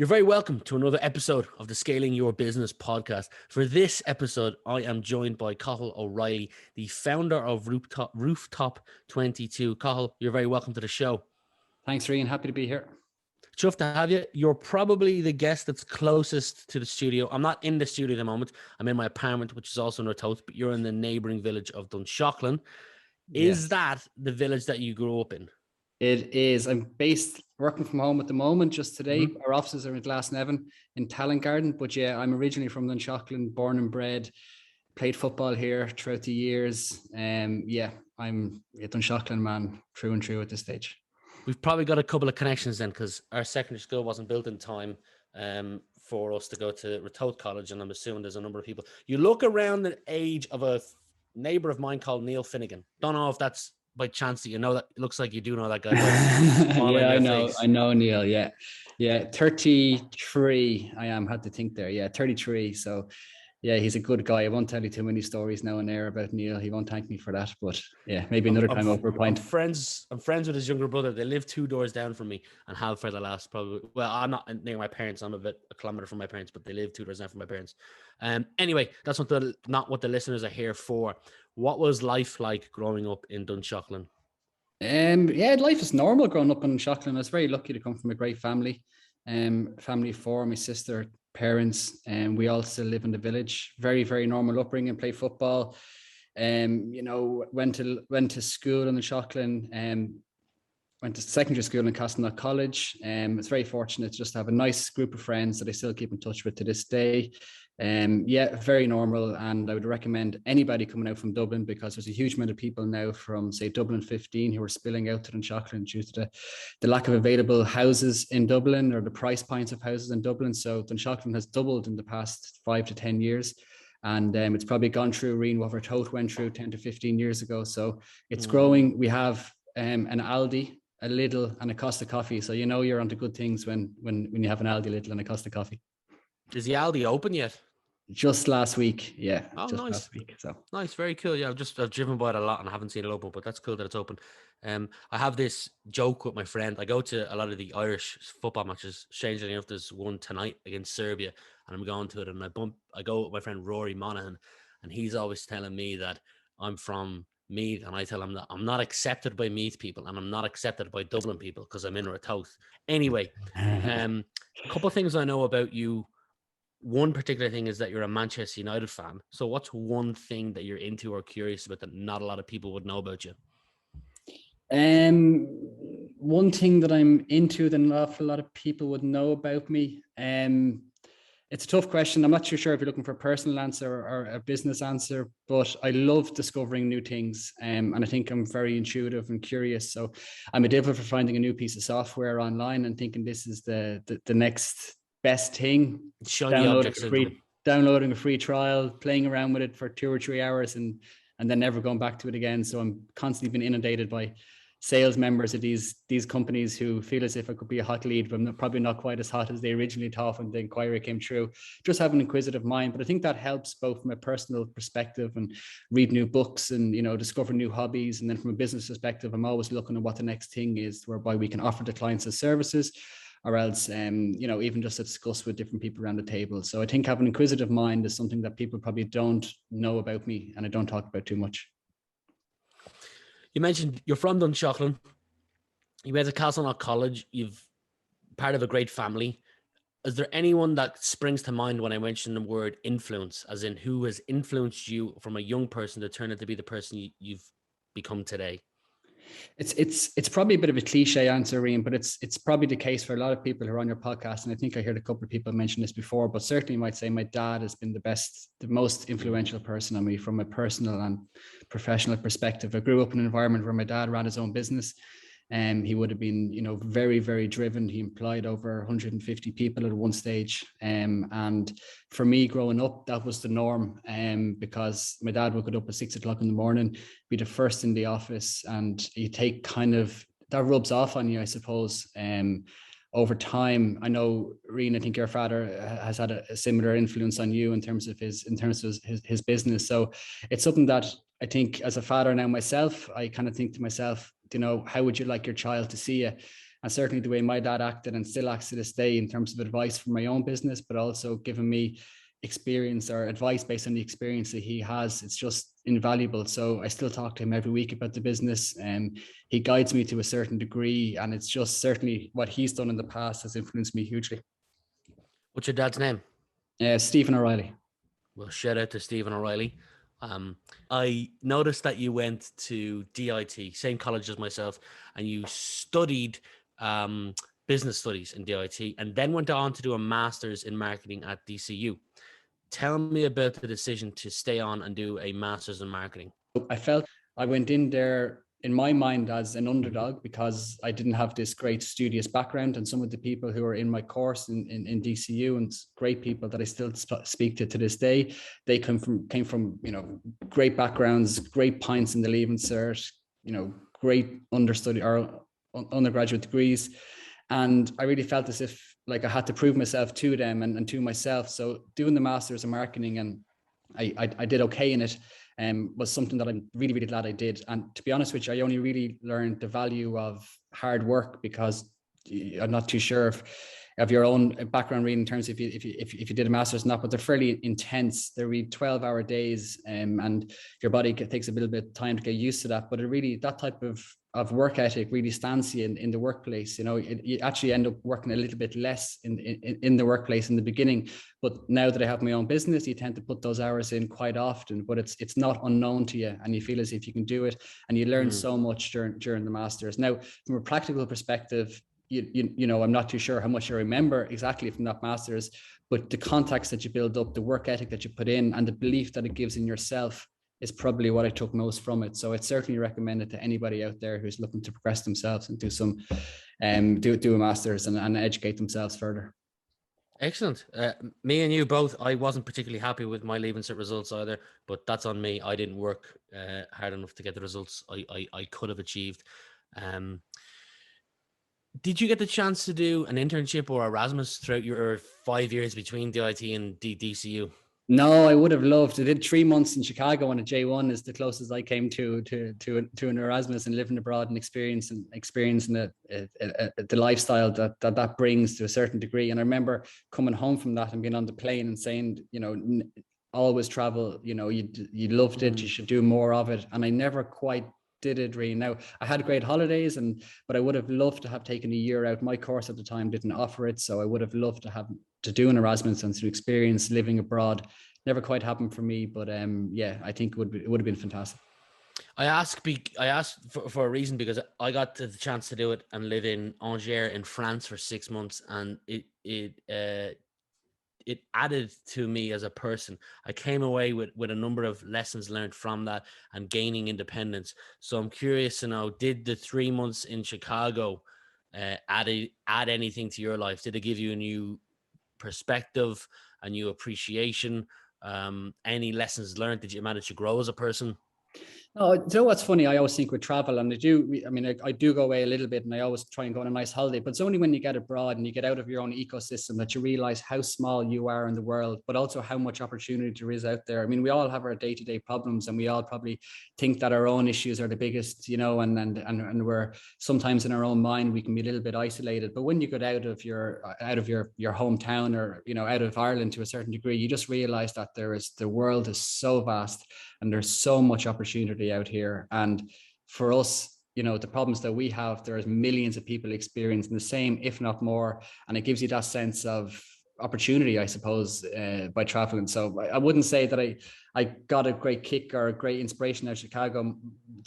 You're very welcome to another episode of the Scaling Your Business podcast. For this episode, I am joined by Cathal O'Reilly, the founder of Rooftop 22. Cathal, you're very welcome to the show. Thanks, Rian. Happy to be here. Chuffed to have you. You're probably the guest that's closest to the studio. I'm not in the studio at the moment. I'm in my apartment, which is also in Rooftop, but you're in the neighbouring village of Dunshaughlin. Is that the village that you grew up in? It is. I'm working from home at the moment. Just today, Our offices are in Glasnevin in Talentgarden. But yeah, I'm originally from Dunshaughlin, born and bred. Played football here throughout the years. I'm a Dunshaughlin man, true and true at this stage. We've probably got a couple of connections then, because our secondary school wasn't built in time for us to go to Rooftop College, and I'm assuming there's a number of people. You look around the age of a neighbour of mine called Neil Finnegan. Don't know if that's by chance that you know that. It looks like you do know that guy. Yeah, I know Neil. Yeah, 33. I had to think there. Yeah, 33. So yeah, he's a good guy. I won't tell you too many stories now and there about Neil. He won't thank me for that, but yeah, maybe another time over a pint. I'm friends with his younger brother. They live 2 doors down from me and have for the last I'm not near my parents. I'm a kilometer from my parents, but they live 2 doors down from my parents. Anyway, that's not what the listeners are here for. What was life like growing up in Dunshaughlin? Life is normal growing up in Dunshaughlin. I was very lucky to come from a great family. Family of 4, my sister, parents, and we all still live in the village. Very, very normal upbringing. Play football. Went to school in Dunshaughlin. Went to secondary school in Castleknock College. It's very fortunate just to have a nice group of friends that I still keep in touch with to this day. Very normal, and I would recommend anybody coming out from Dublin, because there's a huge amount of people now from, say, Dublin 15 who are spilling out to Dunshaughlin due to the lack of available houses in Dublin, or the price points of houses in Dublin. So Dunshaughlin has doubled in the past 5 to 10 years. And it's probably gone through, Rian, what Rooftop went through 10 to 15 years ago. So it's growing. We have an Aldi, a Lidl, and a Costa Coffee. So you're onto good things when you have an Aldi, Lidl, and a Costa Coffee. Is the Aldi open yet? Just last week, yeah. Oh, just nice. Last week, so nice, very cool. Yeah, I've driven by it a lot and I haven't seen it open, but that's cool that it's open. I have this joke with my friend. I go to a lot of the Irish football matches. Strangely enough, there's one tonight against Serbia, and I'm going to it. And I go with my friend Rory Monaghan, and he's always telling me that I'm from Meath, and I tell him that I'm not accepted by Meath people, and I'm not accepted by Dublin people because I'm in Rooftop. Anyway, a couple of things I know about you. One particular thing is that you're a Manchester United fan. So what's one thing that you're into or curious about that not a lot of people would know about you? One thing that I'm into that an awful lot of people would know about me. It's a tough question. I'm not too sure if you're looking for a personal answer or a business answer, but I love discovering new things. And I think I'm very intuitive and curious. So I'm a devil for finding a new piece of software online and thinking this is the next best thing. Downloading a free trial, playing around with it for 2 or 3 hours, and then never going back to it again. So I'm constantly being inundated by sales members of these companies who feel as if I could be a hot lead, but I'm probably not quite as hot as they originally thought when the inquiry came through. Just have an inquisitive mind, but I think that helps both from a personal perspective and read new books and discover new hobbies. And then from a business perspective, I'm always looking at what the next thing is, whereby we can offer the clients as services, or else, even just to discuss with different people around the table. So I think having an inquisitive mind is something that people probably don't know about me, and I don't talk about too much. You mentioned you're from Dunshaughlin. You went to Castleknock College. You've part of a great family. Is there anyone that springs to mind when I mention the word influence, as in who has influenced you from a young person to turn out to be the person you've become today? It's probably a bit of a cliche answer, Rian, but it's probably the case for a lot of people who are on your podcast. And I think I heard a couple of people mention this before, but certainly might say my dad has been the most influential person on me from a personal and professional perspective. I grew up in an environment where my dad ran his own business. He would have been, very, very driven. He employed over 150 people at one stage. And for me growing up, that was the norm. Because my dad would get up at 6 o'clock in the morning, be the first in the office, and you take that rubs off on you, I suppose. Over time, I know, Rian, I think your father has had a similar influence on you in terms of his business. So it's something that I think as a father now myself, I kind of think to myself, how would you like your child to see you? and certainly the way my dad acted and still acts to this day in terms of advice for my own business, but also giving me experience or advice based on the experience that he has. It's just invaluable. So I still talk to him every week about the business, and he guides me to a certain degree, and it's just certainly what he's done in the past has influenced me hugely. What's your dad's name? Stephen O'Reilly. Well, shout out to Stephen O'Reilly. I noticed that you went to DIT, same college as myself, and you studied business studies in DIT, and then went on to do a master's in marketing at DCU. Tell me about the decision to stay on and do a master's in marketing. I felt I went in there in my mind as an underdog because I didn't have this great studious background, and some of the people who are in my course in DCU, and great people that I still speak to this day, they came from great backgrounds, great points in the Leaving Cert, great understudy or undergraduate degrees. And I really felt as if like I had to prove myself to them and to myself. So doing the master's in marketing, and I did okay in it, was something that I'm really, really glad I did. And to be honest with you, I only really learned the value of hard work because I'm not too sure of your own background reading in terms of if you did a master's or not, but they're fairly intense. They read 12-hour days, and your body takes a little bit of time to get used to that. But it really, that type of work ethic really stands you in the workplace. You actually end up working a little bit less in the workplace in the beginning. But now that I have my own business, you tend to put those hours in quite often, but it's not unknown to you, and you feel as if you can do it, and you learn so much during the masters. Now, from a practical perspective, I'm not too sure how much I remember exactly from that master's, but the contacts that you build up, the work ethic that you put in, and the belief that it gives in yourself is probably what I took most from it. So I'd certainly recommend it to anybody out there who's looking to progress themselves and do some, do a master's and educate themselves further. Excellent. Me and you both, I wasn't particularly happy with my Leaving Cert results either, but that's on me. I didn't work hard enough to get the results I could have achieved. Did you get the chance to do an internship or Erasmus throughout your 5 years between DIT and DCU? No, I would have loved. I did 3 months in Chicago on a J1 is the closest I came to an Erasmus, and living abroad and experiencing the lifestyle that brings to a certain degree. And I remember coming home from that and being on the plane and saying, always travel. You loved it. You should do more of it. And I never quite did it really. Now I had great holidays, but I would have loved to have taken a year out. My course at the time didn't offer it, so I would have loved to do an Erasmus and to experience living abroad. Never quite happened for me, but I think it would have been fantastic. I asked for a reason, because I got the chance to do it and live in Angers in France for 6 months, and it added to me as a person. I came away with a number of lessons learned from that and gaining independence. So I'm curious to know, did the 3 months in Chicago add anything to your life? Did it give you a new perspective, a new appreciation? Any lessons learned? Did you manage to grow as a person? No, you know what's funny? I always think with travel, and I do go away a little bit, and I always try and go on a nice holiday, but it's only when you get abroad and you get out of your own ecosystem that you realize how small you are in the world, but also how much opportunity there is out there. I mean, we all have our day-to-day problems, and we all probably think that our own issues are the biggest, and we're sometimes in our own mind, we can be a little bit isolated. But when you get out of your hometown, or, out of Ireland to a certain degree, you just realize that the world is so vast, and there's so much opportunity out here. And for us, the problems that we have, there's millions of people experiencing the same, if not more. And it gives you that sense of opportunity, I suppose, by traveling. So I wouldn't say that I got a great kick or a great inspiration out of Chicago.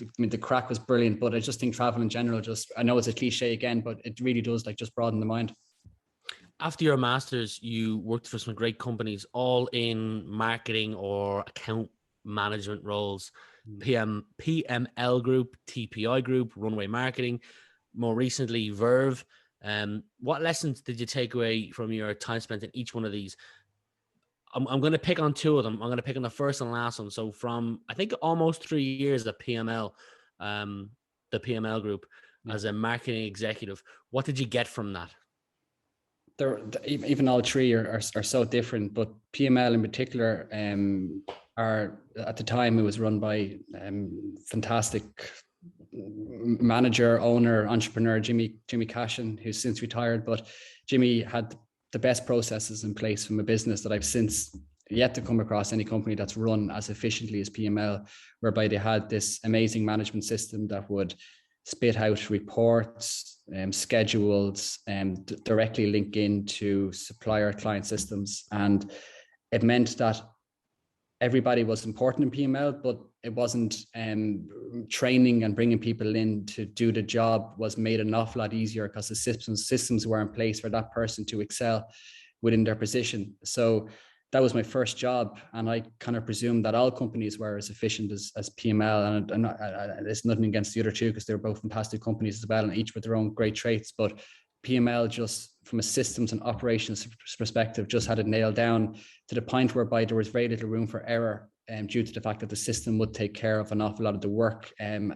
I mean, the crack was brilliant, but I just think travel in general, I know it's a cliche again, but it really does just broaden the mind. After your master's, you worked for some great companies, all in marketing or account management roles. PML Group, TPI Group, Runway Marketing, more recently Verve. What lessons did you take away from your time spent in each one of these? I'm going to pick on two of them. I'm going to pick on the first and last one. So from, I think, almost 3 years at PML, the PML Group, as a marketing executive, what did you get from that? Even all three are so different, but PML in particular are, at the time, it was run by fantastic manager, owner, entrepreneur, Jimmy Cashin, who's since retired, but Jimmy had the best processes in place from a business that I've since yet to come across any company that's run as efficiently as PML, whereby they had this amazing management system that would spit out reports, schedules, and directly link into supplier client systems. And it meant that everybody was important in PML, but it wasn't training and bringing people in to do the job was made an awful lot easier because the systems were in place for that person to excel within their position. So that was my first job. And I kind of presumed that all companies were as efficient as PML. And there's nothing against the other two because they're both fantastic companies as well, and each with their own great traits. But PML, just from a systems and operations perspective, just had it nailed down to the point whereby there was very little room for error, due to the fact that the system would take care of an awful lot of the work and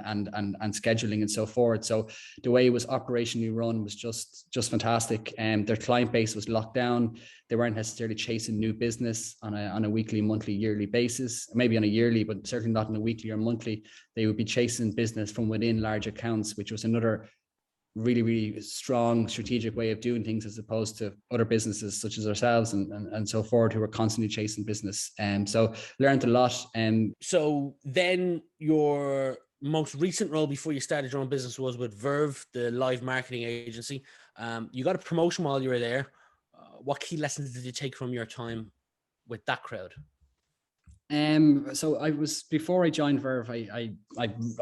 scheduling and so forth. So the way it was operationally run was just fantastic. Their client base was locked down. They weren't necessarily chasing new business on a weekly, monthly, yearly basis, maybe on a yearly, but certainly not on a weekly or monthly. They would be chasing business from within large accounts, which was another really, really strong strategic way of doing things, as opposed to other businesses such as ourselves and so forth, who were constantly chasing business. So learned a lot. So then your most recent role before you started your own business was with Verve, the live marketing agency. You got a promotion while you were there. What key lessons did you take from your time with that crowd? So I was, before I joined Verve, I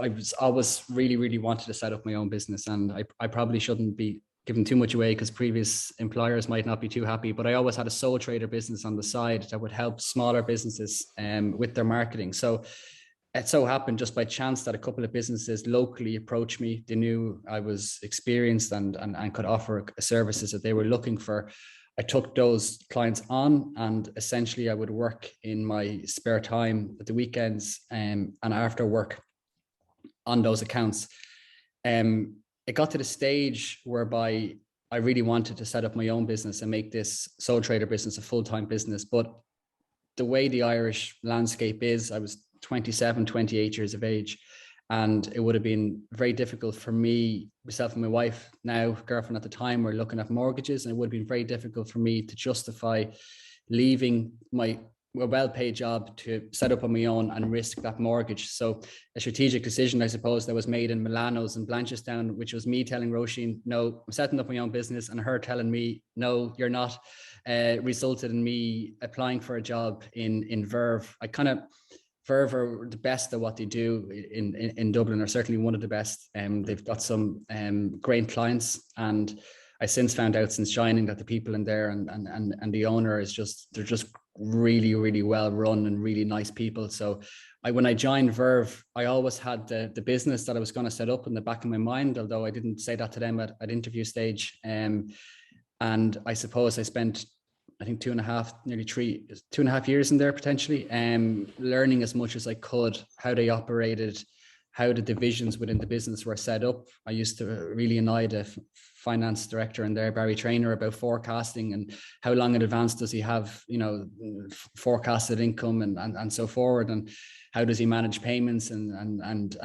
was always really, really wanted to set up my own business, and I probably shouldn't be giving too much away because previous employers might not be too happy, but I always had a sole trader business on the side that would help smaller businesses with their marketing. So it so happened just by chance that a couple of businesses locally approached me. They knew I was experienced and could offer services that they were looking for. I took those clients on, and essentially I would work in my spare time at the weekends and after work on those accounts. It got to the stage whereby I really wanted to set up my own business and make this sole trader business a full-time business. But the way the Irish landscape is, I was 27, 28 years of age. And it would have been very difficult for me, myself and my wife, now girlfriend at the time, were looking at mortgages. And it would have been very difficult for me to justify leaving my well-paid job to set up on my own and risk that mortgage. So a strategic decision, I suppose, that was made in Milano's and Blanchardstown, which was me telling Roisin, no, I'm setting up my own business, and her telling me, no, you're not, resulted in me applying for a job in Verve. Verve are the best at what they do in Dublin, or certainly one of the best. They've got some great clients, and I since found out since joining that the people in there and the owner is they're just really, really well run and really nice people. So when I joined Verve, I always had the business that I was going to set up in the back of my mind, although I didn't say that to them at interview stage. And I suppose I spent, I think 2.5 years in there potentially, learning as much as I could, how they operated, how the divisions within the business were set up. I used to really annoy the finance director in there, Barry Traynor, about forecasting and how long in advance does he have, forecasted income and so forward, and how does he manage payments and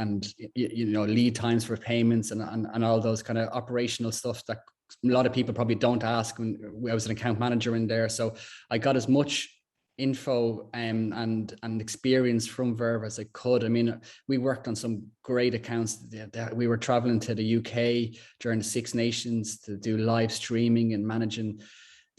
lead times for payments and all those kind of operational stuff that a lot of people probably don't ask when I was an account manager in there. So I got as much info and experience from Verve as I could. I mean, we worked on some great accounts. We were traveling to the UK during the Six Nations to do live streaming and managing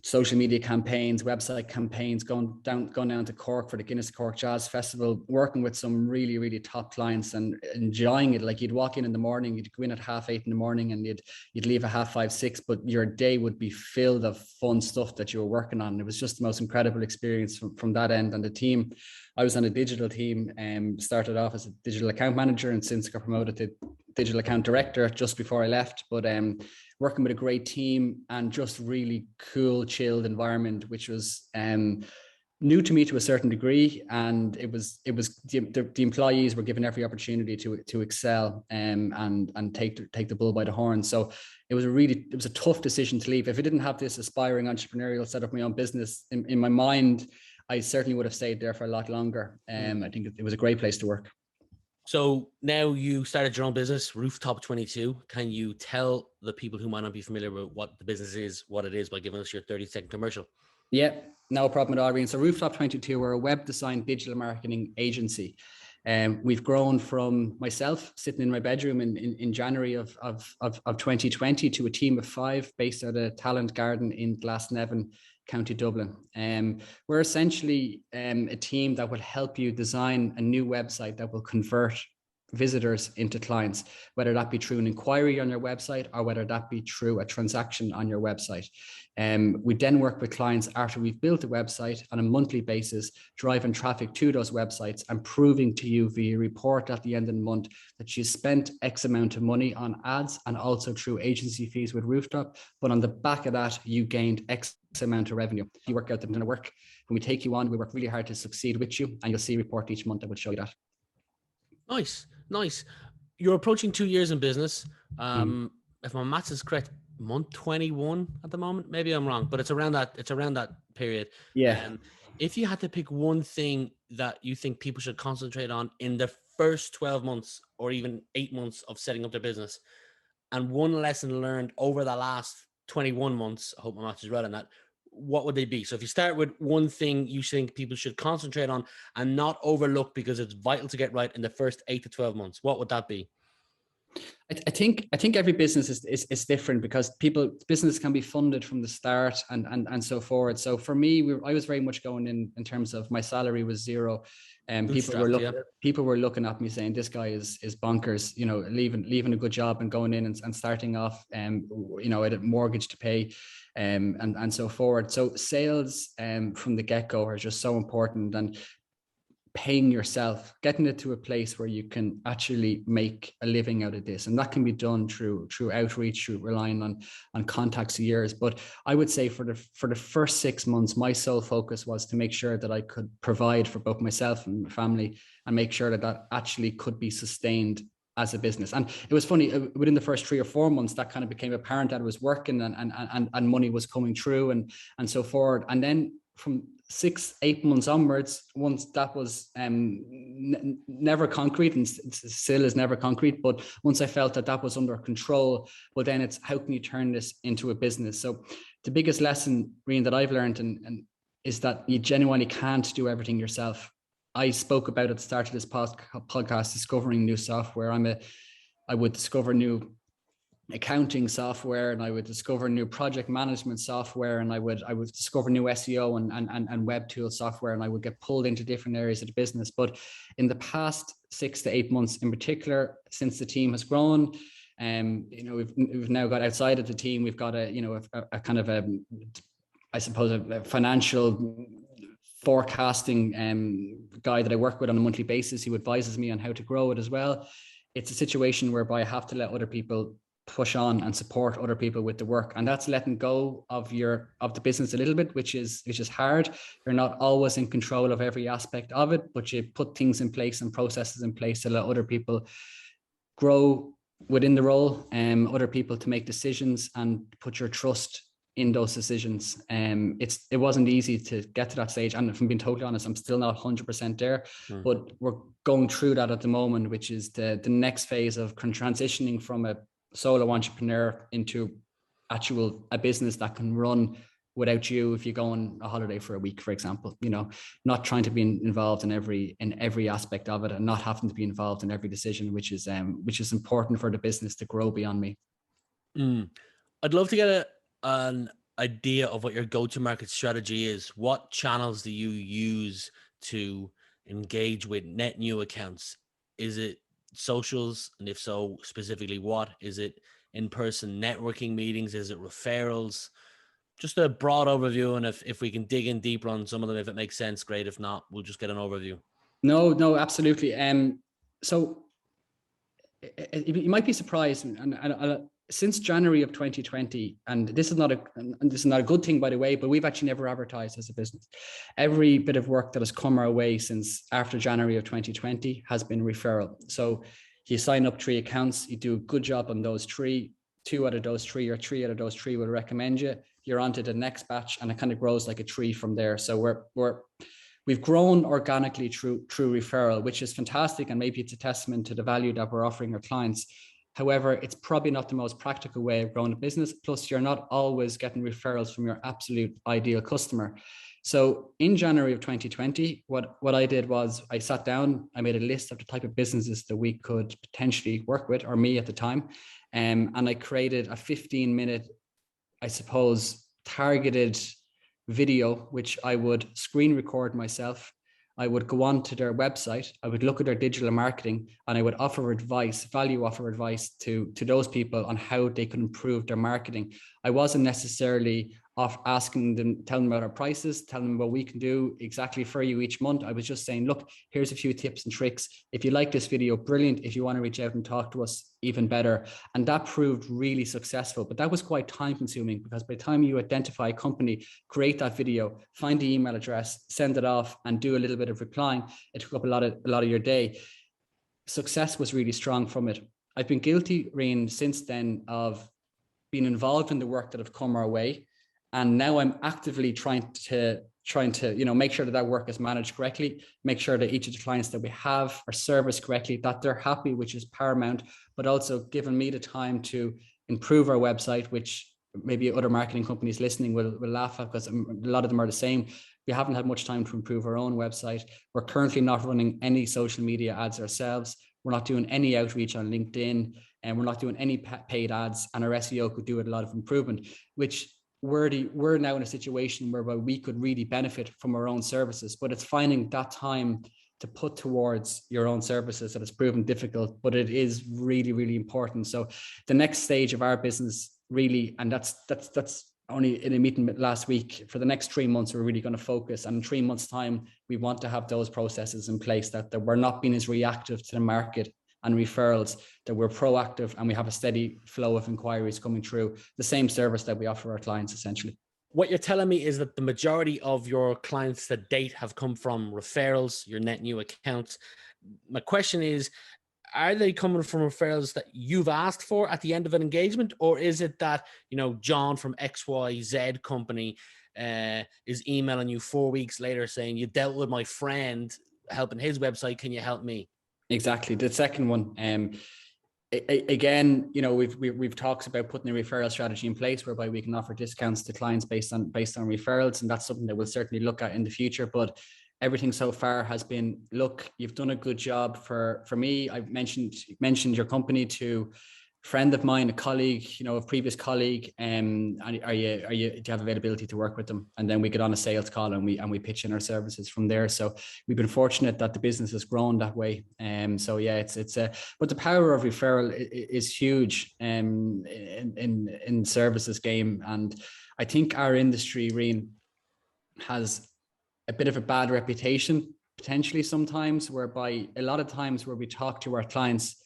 social media campaigns, website campaigns, going down to Cork for the Guinness Cork Jazz Festival, working with some really, really top clients and enjoying it. Like, you'd walk in the morning, you'd go in at 8:30 in the morning, and you'd leave at 5:30, 6, but your day would be filled of fun stuff that you were working on. It was just the most incredible experience from that end. And the team, I was on a digital team and started off as a digital account manager and since got promoted to digital account director just before I left. But working with a great team and just really cool, chilled environment, which was new to me to a certain degree. And it was the employees were given every opportunity to excel and take the bull by the horn. So it was a tough decision to leave. If I didn't have this aspiring entrepreneurial set up my own business in my mind, I certainly would have stayed there for a lot longer. I think it was a great place to work. So now you started your own business, Rooftop 22. Can you tell the people who might not be familiar with what the business is, what it is, by giving us your 30-second commercial? Yeah, no problem at all, Rian. So Rooftop 22, we're a web design digital marketing agency. We've grown from myself sitting in my bedroom in January of 2020 to a team of 5 based at a talent garden in Glasnevin, County Dublin. We're essentially a team that will help you design a new website that will convert visitors into clients, whether that be through an inquiry on your website or whether that be through a transaction on your website. We then work with clients after we've built a website on a monthly basis, driving traffic to those websites and proving to you via report at the end of the month that you spent X amount of money on ads and also through agency fees with Rooftop. But on the back of that, you gained X amount of revenue. You work out the amount of work. When we take you on, we work really hard to succeed with you, and you'll see a report each month that will show you that. Nice, nice. You're approaching 2 years in business. If my maths is correct, month 21 at the moment. Maybe I'm wrong, but it's around that. It's around that period. Yeah. If you had to pick one thing that you think people should concentrate on in the first 12 months or even 8 months of setting up their business, and one lesson learned over the last 21 months, I hope my maths is right on that, what would they be? So if you start with one thing you think people should concentrate on and not overlook because it's vital to get right in the first 8 to 12 months, what would that be? I think every business is different because business can be funded from the start and so forth. So for me, I was very much going in terms of my salary was zero, and people were looking at me saying this guy is bonkers, you know, leaving a good job and going in and starting off, you know, at a mortgage to pay, and so forth. So sales from the get-go are just so important, and paying yourself, getting it to a place where you can actually make a living out of this. And that can be done through outreach, through relying on contacts of yours. But I would say for the first 6 months, my sole focus was to make sure that I could provide for both myself and my family and make sure that actually could be sustained as a business. And it was funny, within the first 3 or 4 months, that kind of became apparent that it was working and money was coming through and so forth. And then from 6-8 months onwards, once that was never concrete, and still is never concrete, but once I felt that was under control, well, then it's how can you turn this into a business? So the biggest lesson, Rian, that I've learned and is that you genuinely can't do everything yourself. I spoke about at the start of this podcast, discovering new software. I would discover new accounting software, and I would discover new project management software, and I would discover new SEO and web tool software, and I would get pulled into different areas of the business. But in the past 6 to 8 months in particular, since the team has grown, you know, we've now got outside of the team, we've got a kind of I suppose a financial forecasting guy that I work with on a monthly basis who advises me on how to grow it as well. It's a situation whereby I have to let other people push on and support other people with the work, and that's letting go of the business a little bit, which is hard. You're not always in control of every aspect of it, but you put things in place and processes in place to let other people grow within the role, other people to make decisions and put your trust in those decisions. It wasn't easy to get to that stage, and if I'm being totally honest, I'm still not 100% there, but we're going through that at the moment, which is the next phase of transitioning from a solo entrepreneur into a business that can run without you if you go on a holiday for a week, for example. You know, not trying to be involved in every aspect of it, and not having to be involved in every decision, which is important for the business to grow beyond me. I'd love to get an idea of what your go-to-market strategy is. What channels do you use to engage with net new accounts? Is it socials? And if so, specifically what? Is it in-person networking meetings? Is it referrals? Just a broad overview, and if we can dig in deeper on some of them, if it makes sense, great. If not, we'll just get an overview. No, absolutely. So you might be surprised, and since January of 2020, and this is not a good thing, by the way, but we've actually never advertised as a business. Every bit of work that has come our way since after January of 2020 has been referral. So you sign up 3 accounts, you do a good job on those 3, 2 out of those 3 or 3 out of those 3 will recommend you. You're on to the next batch, and it kind of grows like a tree from there. So we've grown organically through referral, which is fantastic. And maybe it's a testament to the value that we're offering our clients. However, it's probably not the most practical way of growing a business. Plus, you're not always getting referrals from your absolute ideal customer. So in January of 2020, what I did was I sat down, I made a list of the type of businesses that we could potentially work with, or me at the time. And I created a 15-minute, I suppose, targeted video, which I would screen record myself. I would go on to their website, I would look at their digital marketing, and I would offer advice, value offer advice to those people on how they could improve their marketing. I wasn't necessarily asking them, telling them about our prices, telling them what we can do exactly for you each month. I was just saying, look, here's a few tips and tricks. If you like this video, brilliant. If you want to reach out and talk to us, even better. And that proved really successful, but that was quite time consuming, because by the time you identify a company, create that video, find the email address, send it off, and do a little bit of replying, it took up a lot of your day. Success was really strong from it. I've been guilty, Rian, since then of being involved in the work that have come our way. And now I'm actively trying to, make sure that work is managed correctly, make sure that each of the clients that we have are serviced correctly, that they're happy, which is paramount, but also giving me the time to improve our website, which maybe other marketing companies listening will laugh at, because a lot of them are the same. We haven't had much time to improve our own website. We're currently not running any social media ads ourselves. We're not doing any outreach on LinkedIn, and we're not doing any paid ads, and our SEO could do with a lot of improvement, which we're now in a situation whereby we could really benefit from our own services, but it's finding that time to put towards your own services that has proven difficult, but it is really, really important. So the next stage of our business really, and that's only in a meeting last week, for the next 3 months, we're really going to focus. And in 3 months' time, we want to have those processes in place that we're not being as reactive to the market and referrals, that we're proactive and we have a steady flow of inquiries coming through, the same service that we offer our clients, essentially. What you're telling me is that the majority of your clients to date have come from referrals, your net new accounts. My question is, are they coming from referrals that you've asked for at the end of an engagement? Or is it that, John from XYZ company is emailing you 4 weeks later saying, you dealt with my friend helping his website, can you help me? Exactly. The second one, again, we've talked about putting a referral strategy in place whereby we can offer discounts to clients based on referrals, and that's something that we'll certainly look at in the future. But everything so far has been, look, you've done a good job for me. I've mentioned your company to a friend of mine, a colleague, a previous colleague. And do you have availability to work with them? And then we get on a sales call and we pitch in our services from there. So we've been fortunate that the business has grown that way. So yeah, but the power of referral is huge in services game. And I think our industry, Rian, has a bit of a bad reputation potentially sometimes, whereby a lot of times where we talk to our clients,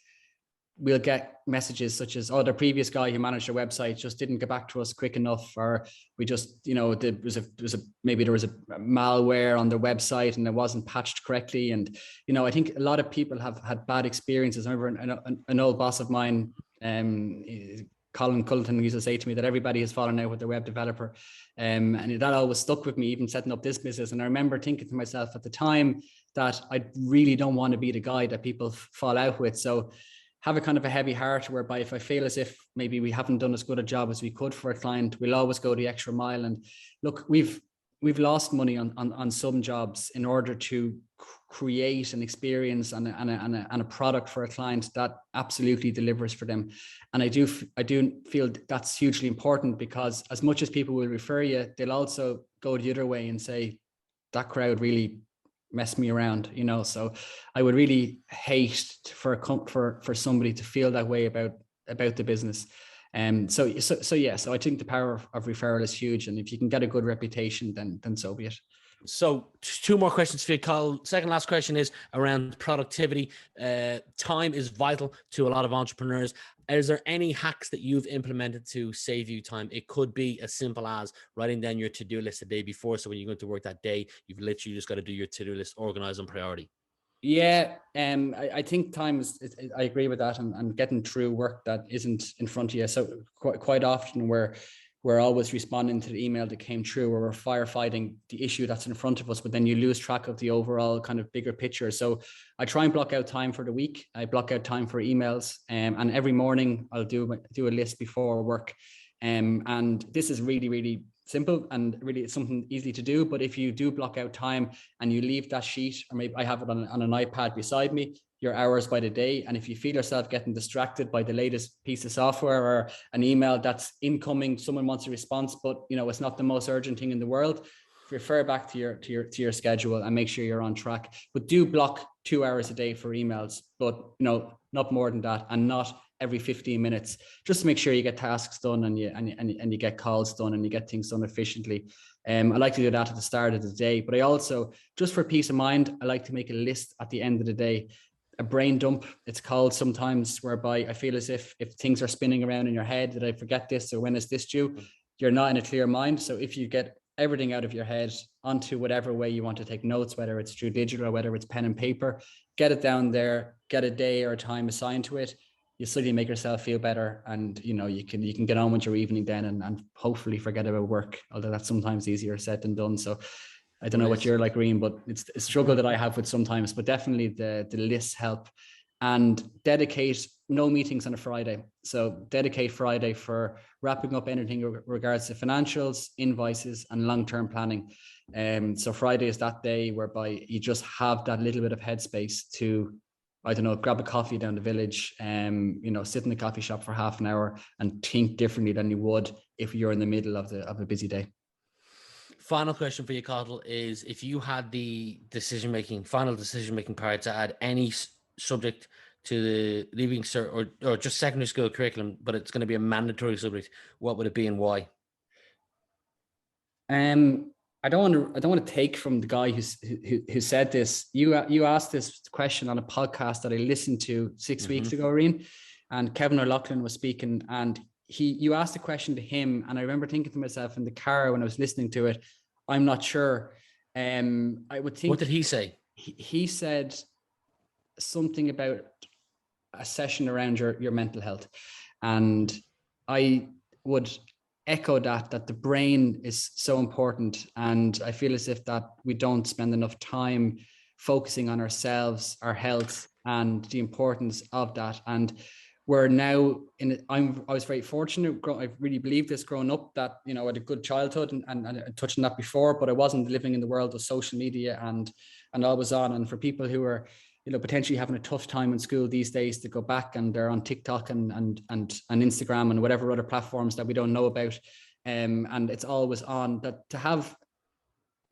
we'll get messages such as, oh, the previous guy who managed your website just didn't get back to us quick enough, or we just, maybe there was a malware on the website and it wasn't patched correctly. And, I think a lot of people have had bad experiences. I remember an old boss of mine, Colin Culleton, used to say to me that everybody has fallen out with their web developer. And that always stuck with me, even setting up this business. And I remember thinking to myself at the time that I really don't want to be the guy that people fall out with. So have a kind of a heavy heart, whereby if I feel as if maybe we haven't done as good a job as we could for a client, we'll always go the extra mile. And look, we've lost money on some jobs in order to create an experience and a product for a client that absolutely delivers for them. And I do feel that's hugely important, because as much as people will refer you, they'll also go the other way and say, that crowd really messed me around, so I would really hate for somebody to feel that way about the business. So I think the power of referral is huge, and if you can get a good reputation, then so be it. So 2 more questions for you, Carl. Second last question is around productivity. Time is vital to a lot of entrepreneurs. Is there any hacks that you've implemented to save you time? It could be as simple as writing down your to-do list the day before, so when you go to work that day, you've literally just got to do your to-do list, organize on priority. Yeah, I think time is, I agree with that, and getting through work that isn't in front of you. So quite often we're we're always responding to the email that came through, or we're firefighting the issue that's in front of us, but then you lose track of the overall kind of bigger picture. So I try and block out time for the week. I block out time for emails, and every morning I'll do a list before work. And this is really, really simple, and really it's something easy to do. But if you do block out time and you leave that sheet, or maybe I have it on an iPad beside me, your hours by the day. And if you feel yourself getting distracted by the latest piece of software or an email that's incoming, someone wants a response, but it's not the most urgent thing in the world, refer back to your schedule and make sure you're on track. But do block 2 hours a day for emails, but not more than that, and not every 15 minutes, just to make sure you get tasks done and you get calls done and you get things done efficiently. I like to do that at the start of the day, but I also, just for peace of mind, I like to make a list at the end of the day. A brain dump, it's called sometimes, whereby I feel as if things are spinning around in your head, did I forget this, or when is this due? You're not in a clear mind. So if you get everything out of your head onto whatever way you want to take notes, whether it's through digital or whether it's pen and paper, get it down there, get a day or a time assigned to it. You slowly make yourself feel better, and you can get on with your evening then, and hopefully forget about work, although that's sometimes easier said than done. So I don't know what you're like, Rian, but it's a struggle that I have with sometimes, but definitely the lists help. And dedicate no meetings on a Friday. So dedicate Friday for wrapping up anything in regards to financials, invoices, and long-term planning. So Friday is that day whereby you just have that little bit of headspace to, I don't know, grab a coffee down the village, sit in the coffee shop for half an hour and think differently than you would if you're in the middle of a busy day. Final question for you, Cottle, is if you had the final decision-making power to add any subject to the leaving cert or just secondary school curriculum, but it's going to be a mandatory subject, what would it be and why? I don't want to take from the guy who said this. You asked this question on a podcast that I listened to 6 weeks ago, Rian, and Kevin O'Loughlin was speaking, and you asked a question to him, and I remember thinking to myself in the car when I was listening to it, I'm not sure. I would think. What did he say? He said something about a session around your mental health, and I would echo that the brain is so important, and I feel as if that we don't spend enough time focusing on ourselves, our health, and the importance of that. And we're now I was very fortunate. I really believe this growing up, that I had a good childhood, and I touched on that before, but I wasn't living in the world of social media and all was on. And for people who are potentially having a tough time in school these days, to go back and they're on TikTok and Instagram and whatever other platforms that we don't know about, and it's always on, that to have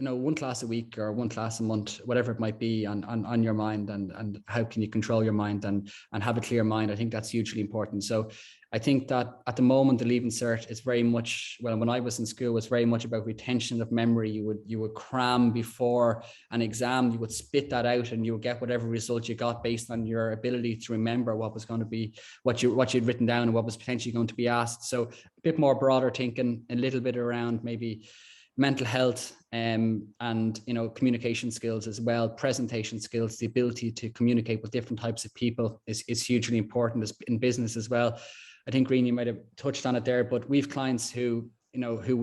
one class a week or one class a month, whatever it might be, on your mind, and how can you control your mind and have a clear mind. I think that's hugely important. So I think that at the moment, the Leaving Cert is very much, well, when I was in school, was very much about retention of memory. You would cram before an exam, you would spit that out, and you would get whatever result you got based on your ability to remember what was going to be, what you'd written down and what was potentially going to be asked. So a bit more broader thinking, a little bit around maybe mental health, and communication skills as well, presentation skills, the ability to communicate with different types of people is hugely important in business as well. I think, Green, you might have touched on it there, but we've clients who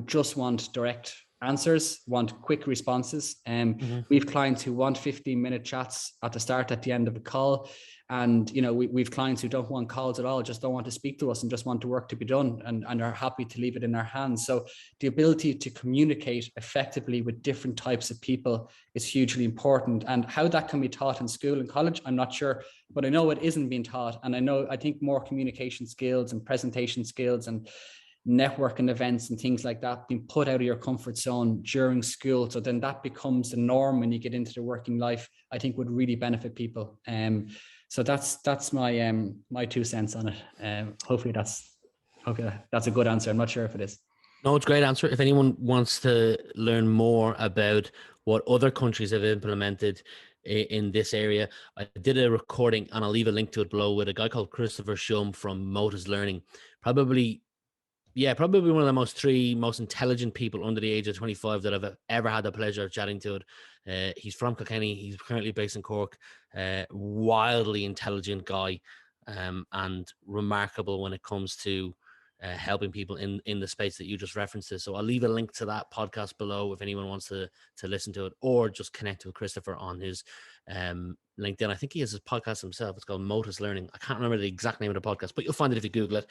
just want direct answers, want quick responses. We've clients who want 15-minute chats at the start, at the end of a call. And, we've clients who don't want calls at all, just don't want to speak to us and just want the work to be done, and are happy to leave it in our hands. So the ability to communicate effectively with different types of people is hugely important. And how that can be taught in school and college, I'm not sure, but I know it isn't being taught. And I think more communication skills and presentation skills and networking events and things like that being put out of your comfort zone during school, so then that becomes the norm when you get into the working life, I think would really benefit people. So that's my 2 cents on it. Hopefully that's a good answer. I'm not sure if it is. No, it's a great answer. If anyone wants to learn more about what other countries have implemented in this area, I did a recording, and I'll leave a link to it below, with a guy called Christopher Shum from Motus Learning. Probably one of the 3 most intelligent people under the age of 25 that I've ever had the pleasure of chatting to. He's from Kilkenny. He's currently based in Cork. Wildly intelligent guy, and remarkable when it comes to helping people in the space that you just referenced. So I'll leave a link to that podcast below if anyone wants to listen to it, or just connect with Christopher on his LinkedIn. I think he has his podcast himself. It's called Motus Learning. I can't remember the exact name of the podcast, but you'll find it if you Google it.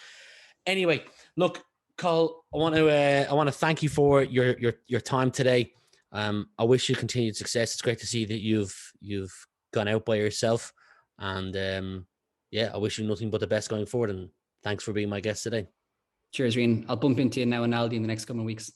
Anyway, look, Cole, I want to thank you for your time today. I wish you continued success. It's great to see that you've gone out by yourself, and I wish you nothing but the best going forward. And thanks for being my guest today. Cheers, Rian. I'll bump into you now in Aldi in the next couple of weeks.